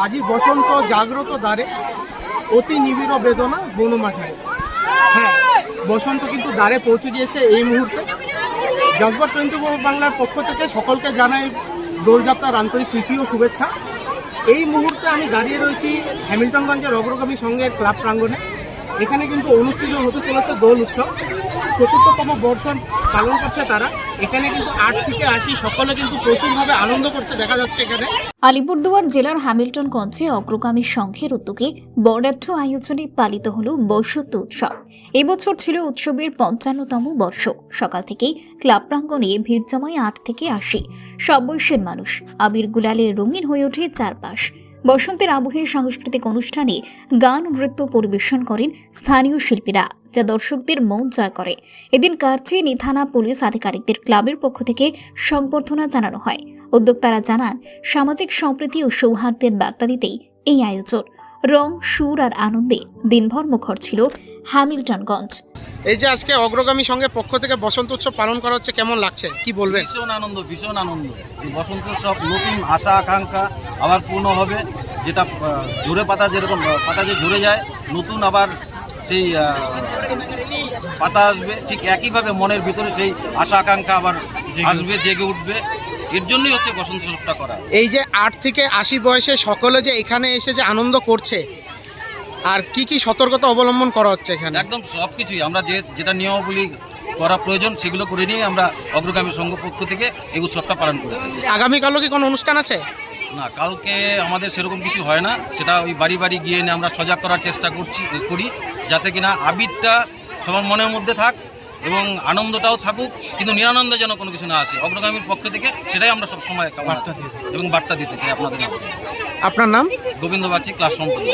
আজি বসন্ত জাগ্রত দ্বারে অতি নিবিড় বেদনা বনমাঝারে। হ্যাঁ, বসন্ত কিন্তু দ্বারে পৌঁছে গিয়েছে এই মুহূর্তে। জজবাট 24 বাংলার পক্ষ থেকে সকলকে জানাই দোলযাত্রার আন্তরিক প্রীতি ও শুভেচ্ছা। এই মুহূর্তে আমি দাঁড়িয়ে রয়েছি হ্যামিল্টনগঞ্জের অগ্রগামী সংঘের ক্লাব প্রাঙ্গণে। এখানে কিন্তু অনুষ্ঠিত হতে চলেছে দোল উৎসব, ৪র্থতম বর্ষণ পালন করছে তারা। এখানে কিন্তু ৮ থেকে ৮০ সকলে কিন্তু প্রচুরভাবে আনন্দ করছে দেখা যাচ্ছে এখানে। আলিপুরদুয়ার জেলার হ্যামিল্টনগঞ্জে অগ্রগামী সংঘের উদ্যোগে বর্ণাঢ্য আয়োজনে পালিত হল বসন্ত উৎসব। এবছর ছিল উৎসবের ৫৫তম বর্ষ। সকাল থেকেই ক্লাব প্রাঙ্গণে ভিড় জমায় ৮ থেকে ৮০ সব বয়সের মানুষ। আবির গুলালে রঙিন হয়ে ওঠে চারপাশ। বসন্তের আবহে সাংস্কৃতিক অনুষ্ঠানে গান নৃত্য পরিবেশন করেন স্থানীয় শিল্পীরা, যা দর্শকদের মন জয় করে। এদিন কার্চিনি থানা পুলিশ আধিকারিকদের ক্লাবের পক্ষ থেকে সংবর্ধনা জানানো হয়। উদ্যোক্তারা জানান, সামাজিক সম্প্রীতি ও সৌহার্দ্যের বার্তা দিতেই এই আয়োজন। রং, সুর আর আনন্দে দিনভর মুখর ছিল হ্যামিল্টনগঞ্জ। এই যে আজকে অগ্রগামী সংঘের পক্ষ থেকে বসন্ত উৎসব পালন করা হচ্ছে, কেমন লাগছে, কি বলবেন? ভীষণ আনন্দ। এই বসন্ত উৎসব নতুন আশা আকাঙ্ক্ষা আবার পূর্ণ হবে। যেটা ঝরে পাতা, যেরকম পাতা যে ঝরে যায়, নতুন আবার সেই পাতা আসবে, ঠিক একইভাবে মনের ভিতরে সেই আশা আকাঙ্ক্ষা আবার আসবে, জেগে উঠবে। এর জন্যই হচ্ছে বসন্ত উৎসবটা করা। এই যে ৮ থেকে ৮০ বয়সে সকলে যে এখানে এসে যে আনন্দ করছে, আর কি কি সতর্কতা অবলম্বন করা হচ্ছে এখানে? একদম সব কিছুই আমরা যেটা নিয়মাবলী করা প্রয়োজন সেগুলো করে নিয়ে আমরা অগ্রগামী সংঘ পক্ষ থেকে এই উৎসবটা পালন করে থাকি। আগামীকালও কি কোনো অনুষ্ঠান আছে? না, কালকে আমাদের সেরকম কিছু হয় না। সেটা ওই বাড়ি বাড়ি গিয়ে এনে আমরা সজাগ করার চেষ্টা করি, যাতে কিনা আবিরটা সবার মনের মধ্যে থাক এবং আনন্দটাও থাকুক, কিন্তু নিরানন্দে যেন কোনো কিছু না আসে। অগ্রগামীর পক্ষ থেকে সেটাই আমরা সব সময় এবং বার্তা দিতে চাই আপনাদের। আপনার নাম? গোবিন্দ বাগচি, ক্লাস সম্পূর্ণ।